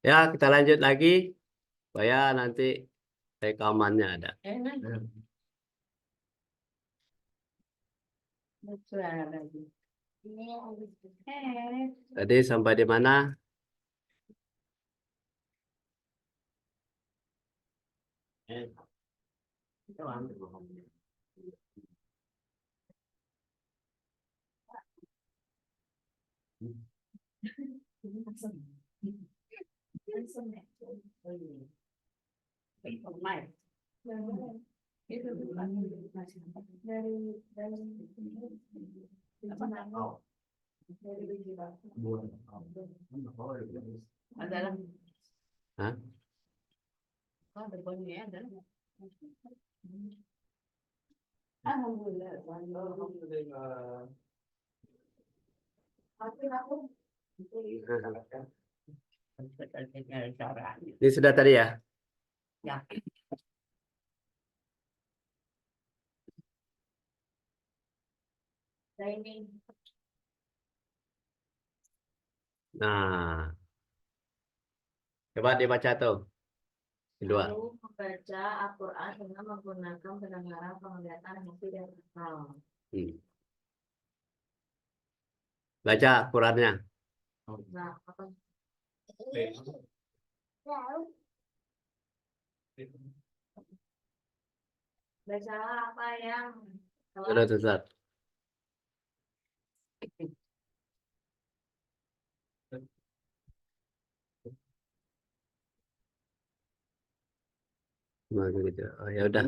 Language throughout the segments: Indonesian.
Ya, kita lanjut lagi supaya nanti rekamannya ada. Tadi sampai di mana? Hah? Ini sudah tadi ya? Ya. Nah, coba dibaca tuh. Kedua. Lalu membaca Al-Quran dengan menggunakan pendengaran, penglihatan, hati, dan akal. Baca Qurannya. Nah, apa? Bacalah apa yang Sudah selesai. Gitu. Oh, ya udah.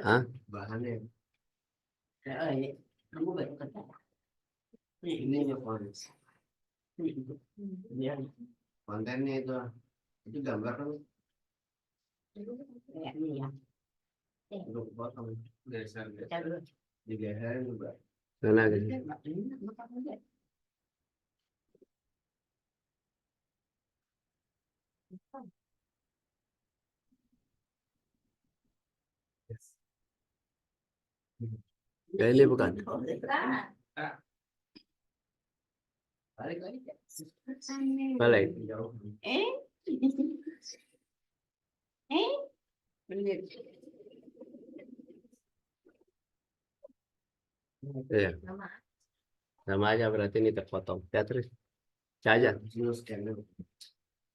Hah? Bahannya. Kamu baik kata. Ini kontennya itu gambar kan? Ya, ini ya. Untuk potong dasar Kita dulu. digeser juga. Mana gitu. Ya ini bukan. Balik lagi. Balik. Bener. Iya. Sama aja berarti ini terpotong. Ya terus. Saja.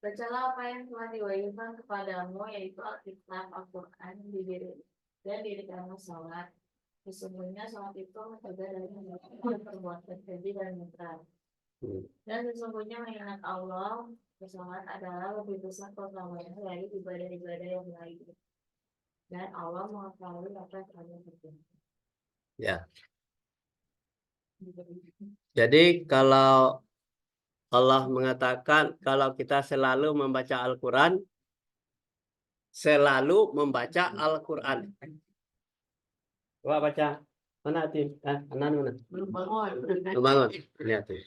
Bacalah apa yang telah diwahyukan kepadamu, yaitu Alkitab, Al-Quran, dan dirikanlah sholat. Sesungguhnya sholat itu mencegah dari perbuatan keji dan munkar. Dan sesungguhnya mengingat Allah, sholat adalah lebih besar keutamanya dari ibadah-ibadah yang lain. Dan Allah mengetahui apa yang kalian kerjakan. Ya. Jadi kalau Allah mengatakan kalau kita selalu membaca Al-Quran, selalu membaca Al-Quran. Coba baca. Mana Tim? Anan mana? Belum bangun. Bangun. Lihat tuh.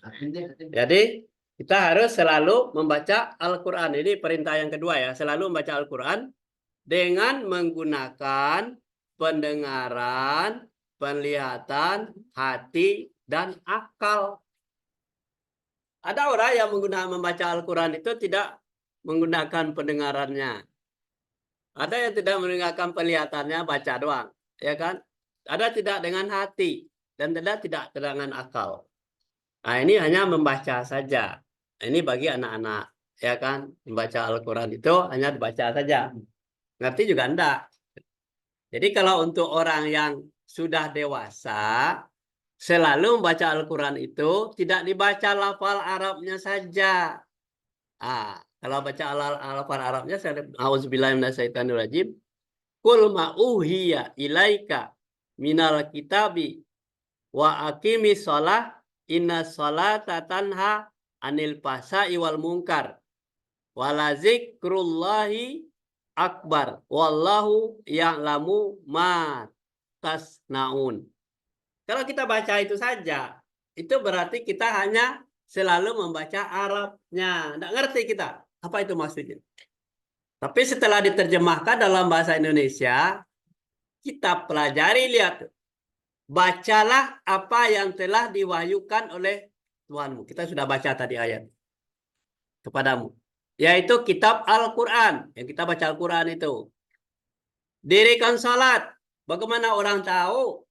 Jadi kita harus selalu membaca Al-Quran. Ini perintah yang kedua ya. Selalu membaca Al-Quran dengan menggunakan pendengaran, penglihatan, hati, dan akal. Ada orang yang membaca Al-Quran itu tidak menggunakan pendengarannya. Ada yang tidak menggunakan penglihatannya, baca doang. Ya kan? Ada tidak dengan hati. Dan tidak dengan akal. Nah, ini hanya membaca saja. Ini bagi anak-anak. Ya kan? Membaca Al-Quran itu hanya dibaca saja. Ngerti juga enggak. Jadi kalau untuk orang yang sudah dewasa, selalu membaca Al-Quran itu tidak dibaca lafal Arabnya saja. Kalau baca lafal Arabnya, auzubillahiminasyaitonirrajim. Qul ma'uhiya ilaika minal kitabi wa aqimi sholah inna sholata tanha anil fahsya'i wal munkar wala zikrullahi akbar wallahu ya'lamu ma tasnaun. Kalau kita baca itu saja, itu berarti kita hanya selalu membaca Arabnya. Nggak ngerti kita apa itu maksudnya. Tapi setelah diterjemahkan dalam bahasa Indonesia, kita pelajari, lihat. Bacalah apa yang telah diwahyukan oleh Tuhanmu. Kita sudah baca tadi ayat. kepadamu, yaitu kitab Al-Quran, yang kita baca Al-Quran itu. Dirikan salat. Bagaimana orang tahu?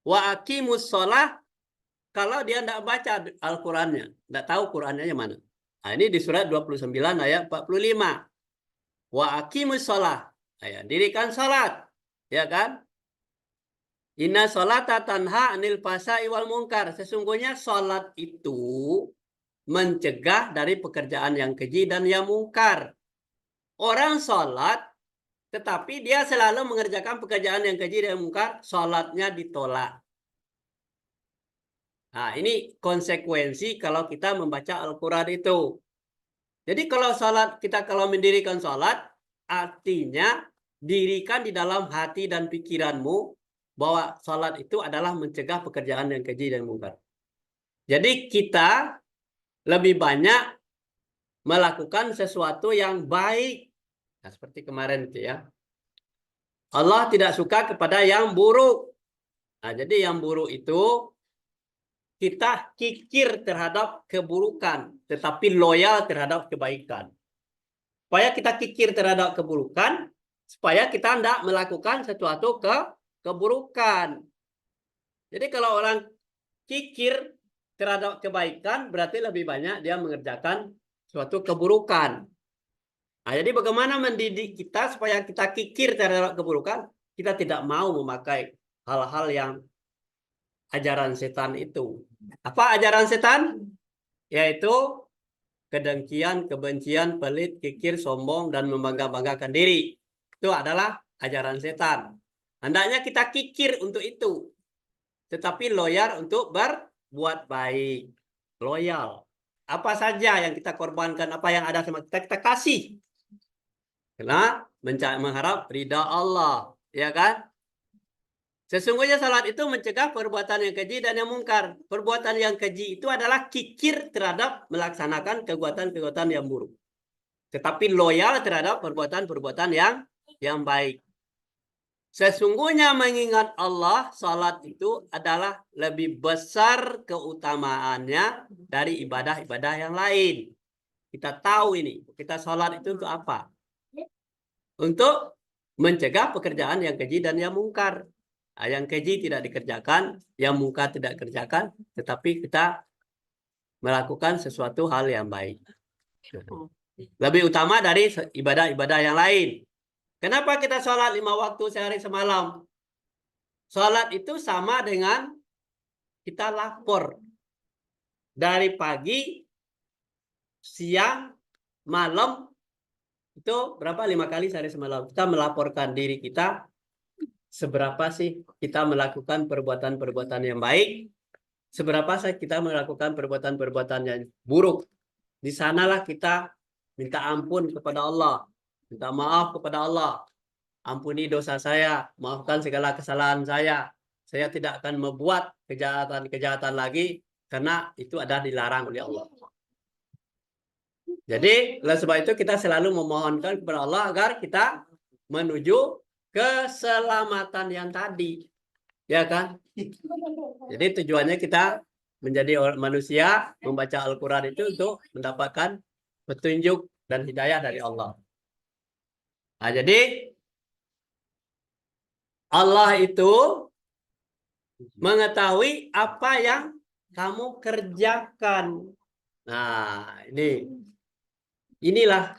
Wa aqimus shalah kalau dia tidak baca Al-Qurannya, tidak tahu Qurannya mana. Nah, ini di surat 29 ayat 45. Wa aqimus shalah. Dirikan salat, ya kan? Inna sholata tanha anil fahsya'i wal munkar. Sesungguhnya salat itu mencegah dari pekerjaan yang keji dan yang mungkar. Orang salat tetapi dia selalu mengerjakan pekerjaan yang keji dan mungkar, salatnya ditolak. Nah, ini konsekuensi kalau kita membaca Al-Quran itu. Jadi kalau salat, kita kalau mendirikan salat, artinya dirikan di dalam hati dan pikiranmu bahwa salat itu adalah mencegah pekerjaan yang keji dan mungkar. Jadi kita lebih banyak melakukan sesuatu yang baik. Nah, seperti kemarin itu ya. Allah tidak suka kepada yang buruk. Nah, jadi yang buruk itu kita kikir terhadap keburukan, tetapi loyal terhadap kebaikan. Supaya kita kikir terhadap keburukan, supaya kita tidak melakukan sesuatu keburukan. Jadi kalau orang kikir terhadap kebaikan, berarti lebih banyak dia mengerjakan suatu keburukan. Nah, jadi bagaimana mendidik kita supaya kita kikir terhadap keburukan? Kita tidak mau memakai hal-hal yang ajaran setan itu. Apa ajaran setan? Yaitu kedengkian, kebencian, pelit, kikir, sombong, dan membangga-banggakan diri. Itu adalah ajaran setan. Hendaknya kita kikir untuk itu. Tetapi loyal untuk berbuat baik. Loyal. Apa saja yang kita korbankan, apa yang ada sama kita, kita kasih. Karena mengharap ridha Allah, ya kan? Sesungguhnya salat itu mencegah perbuatan yang keji dan yang mungkar. Perbuatan yang keji itu adalah kikir terhadap melaksanakan perbuatan-perbuatan yang buruk. Tetapi loyal terhadap perbuatan-perbuatan yang baik. Sesungguhnya mengingat Allah, salat itu adalah lebih besar keutamaannya dari ibadah-ibadah yang lain. Kita tahu ini, kita salat itu untuk apa? Untuk mencegah pekerjaan yang keji dan yang mungkar. Nah, yang keji tidak dikerjakan, yang mungkar tidak dikerjakan, tetapi kita melakukan sesuatu hal yang baik. Lebih utama dari ibadah-ibadah yang lain. Kenapa kita sholat 5 waktu sehari semalam? Sholat itu sama dengan kita lapor. Dari pagi, siang, malam, itu berapa? 5 kali sehari semalam. Kita melaporkan diri kita, seberapa sih kita melakukan perbuatan-perbuatan yang baik, seberapa sih kita melakukan perbuatan-perbuatan yang buruk. Di sanalah kita minta ampun kepada Allah, minta maaf kepada Allah. Ampuni dosa saya, maafkan segala kesalahan saya. Saya tidak akan membuat kejahatan-kejahatan lagi, karena itu adalah dilarang oleh Allah. Jadi, oleh sebab itu kita selalu memohonkan kepada Allah agar kita menuju keselamatan yang tadi. Ya kan? Jadi tujuannya kita menjadi manusia, membaca Al-Quran itu untuk mendapatkan petunjuk dan hidayah dari Allah. Nah, jadi Allah itu mengetahui apa yang kamu kerjakan. Nah, inilah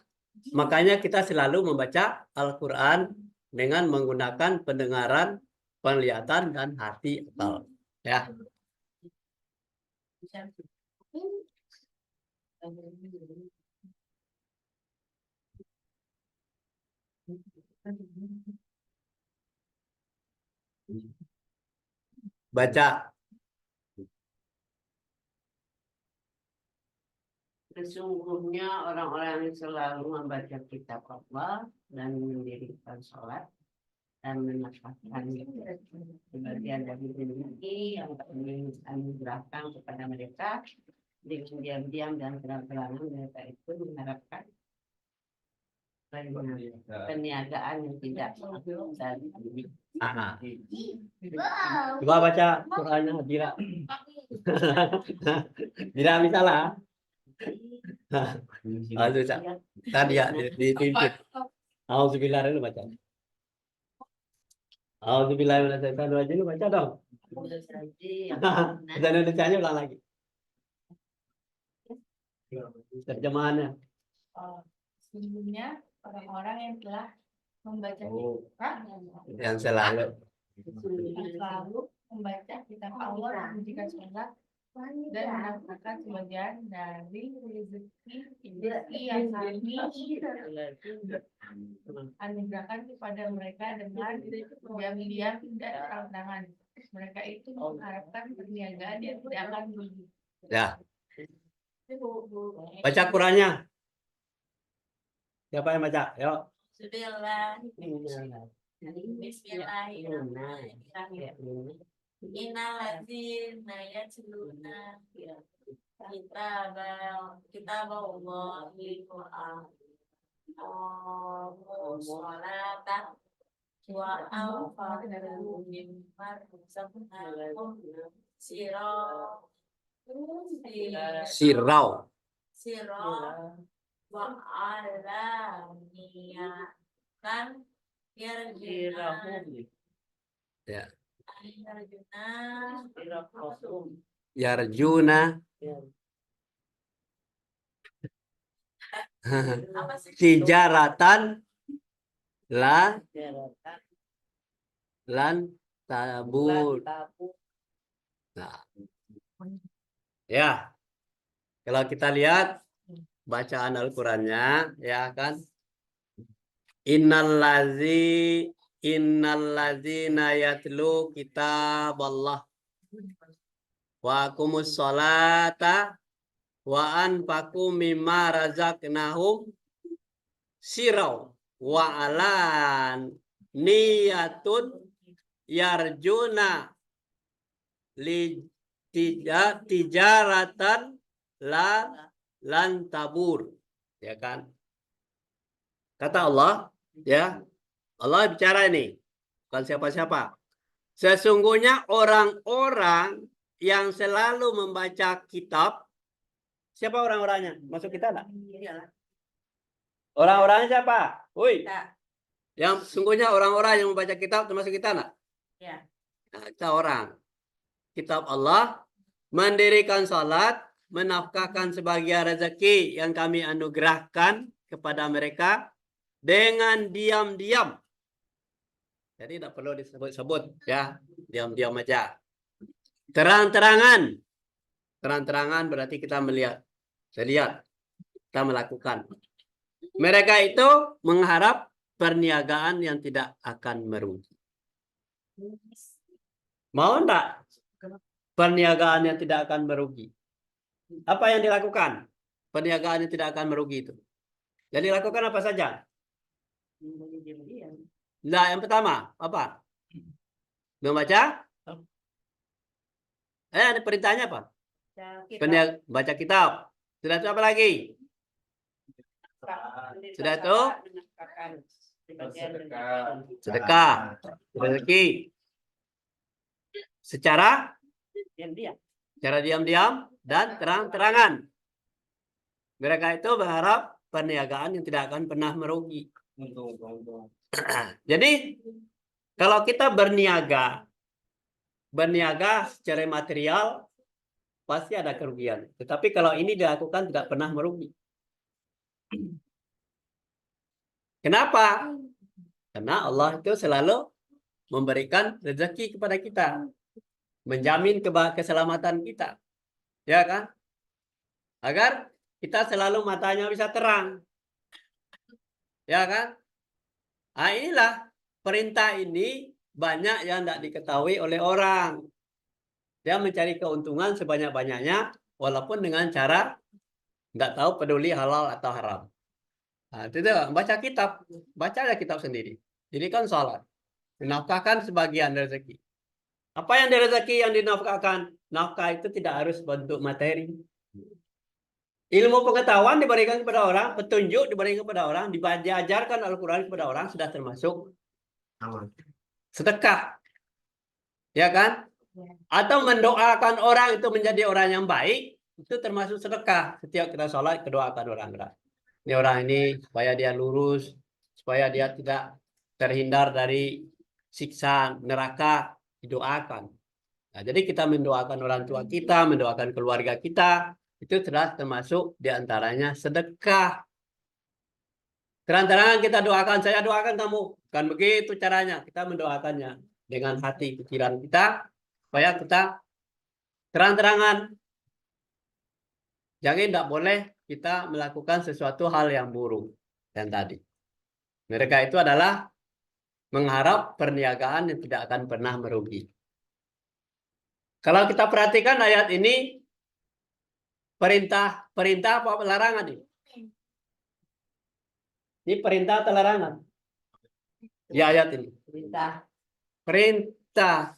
makanya kita selalu membaca Al-Quran dengan menggunakan pendengaran, penglihatan, dan hati akal. Ya. Baca. Sesungguhnya orang-orang yang selalu membaca kitab Allah dan mendirikan sholat dan menafkahkan sebagian dari rezeki yang kami anugerahkan kepada mereka dengan diam-diam dan terang-terangan, mereka itu mengharapkan perniagaan yang tidak dari Coba baca Qurannya, Dira. Dira misalnya. Aduh, Cak. Tadi ya dipimpin. Auzubillah dulu baca. Auzubillah minasyaitonir rajim baca dong. Bahasa Indonesianya ulang lagi. Terjemahannya. Sesungguhnya orang-orang yang telah membaca Oh. kitab Yang selalu. yang selalu membaca kitab Allah, menjadikan sholat dan menafkahkan sebagian dari rezeki yang kami anugerahkan kepada mereka dengan diam-diam dan terang-terangan. Mereka itu mengharapkan perniagaan yang tidak akan rugi. Ya, baca Qurannya. Siapa yang baca? Yuk. Bismillahirrahmanirrahim. Innalladzina yatluna kitaballahi wa sholata wa anfaqu mimma razaqnahum Sirau. wa alaniyatan yarjuna Ya. yarjuna Yarjuna. apa sih? Tijaratan lan tabur. Nah. Ya. Kalau kita lihat bacaan Al-Qur'annya, ya kan? Innalladzina yatlu kitaballah wa akumus sholata wa anfaqu mimma razaqnahum sirau wa alan niyatun yarjuna li tijaratan lan tabur, ya kan? Kata Allah, ya, Allah bicara ini, bukan siapa-siapa. Sesungguhnya orang-orang yang selalu membaca kitab, siapa orang-orangnya? Masuk kita enggak? Orang-orangnya siapa? Woi. Yang sesungguhnya orang-orang yang membaca kitab termasuk kita enggak? Ya. Nah, kita orang. Kitab Allah, mendirikan salat, menafkahkan sebagian rezeki yang kami anugerahkan kepada mereka dengan diam-diam. Jadi tidak perlu disebut-sebut, ya, diam-diam aja. Terang-terangan. Terang-terangan berarti kita melihat. Saya kita melakukan. Mereka itu mengharap perniagaan yang tidak akan merugi. Mau enggak? Perniagaan yang tidak akan merugi. Apa yang dilakukan? Perniagaan yang tidak akan merugi itu. Jadi lakukan apa saja? Nah, yang pertama, apa? Membaca? Ada perintahnya apa? Baca kitab. Sudah itu apa lagi? Sudah itu? Sedekah. Rezeki. Secara diam-diam dan terang-terangan. Mereka itu berharap perniagaan yang tidak akan pernah merugi. Jadi kalau kita berniaga secara material pasti ada kerugian. Tetapi kalau ini dilakukan tidak pernah merugi. Kenapa? Karena Allah itu selalu memberikan rezeki kepada kita, menjamin keselamatan kita, ya kan? Agar kita selalu matanya bisa terang, ya kan? Nah, inilah perintah ini banyak yang tidak diketahui oleh orang. Dia mencari keuntungan sebanyak-banyaknya, walaupun dengan cara nggak tahu peduli halal atau haram. Nah, itu baca kitab, bacalah kitab sendiri. Jadi kan sholat, menafkahkan sebagian rezeki. Apa yang rezeki yang dinafkahkan? Nafkah itu tidak harus bentuk materi. Ilmu pengetahuan diberikan kepada orang, petunjuk diberikan kepada orang, diajarkan Al-Quran kepada orang, sudah termasuk sedekah. Ya kan? Atau mendoakan orang itu menjadi orang yang baik, itu termasuk sedekah. Setiap kita sholat, kita doakan orang. Ini orang ini supaya dia lurus, supaya dia tidak terhindar dari siksa neraka, didoakan. Nah, jadi kita mendoakan orang tua kita, mendoakan keluarga kita, itu sudah termasuk diantaranya sedekah. Terang-terangan kita doakan, saya doakan kamu. Kan begitu caranya, kita mendoakannya dengan hati pikiran kita, supaya kita terang-terangan. Jangan tidak boleh kita melakukan sesuatu hal yang buruk. Dan tadi, mereka itu adalah mengharap perniagaan yang tidak akan pernah merugi. Kalau kita perhatikan ayat ini, perintah apa larangan ini? Ini perintah atau larangan? Di ayat ini. Perintah.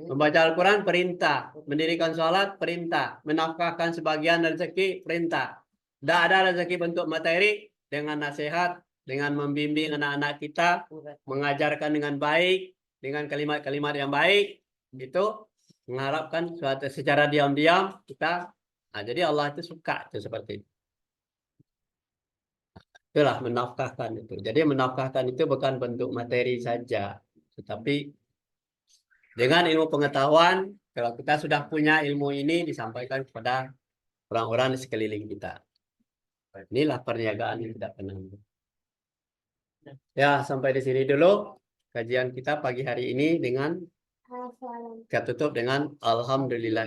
Membaca Al-Quran perintah. Mendirikan sholat perintah. Menafkahkan sebagian rezeki perintah. Tidak ada rezeki bentuk materi dengan nasihat, dengan membimbing anak-anak kita, mengajarkan dengan baik, dengan kalimat-kalimat yang baik, itu mengharapkan suatu secara diam-diam kita. Nah, jadi Allah itu suka itu seperti itu. Itulah menafkahkan itu. Jadi menafkahkan itu bukan bentuk materi saja, tetapi dengan ilmu pengetahuan. Kalau kita sudah punya ilmu ini, disampaikan kepada orang-orang di sekeliling kita. Inilah perniagaan yang tidak pernah. Ya, sampai di sini dulu kajian kita pagi hari ini, dengan kita tutup dengan alhamdulillah.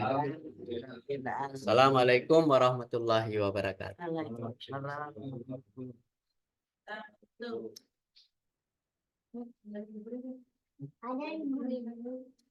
Assalamualaikum warahmatullahi wabarakatuh. Ada yang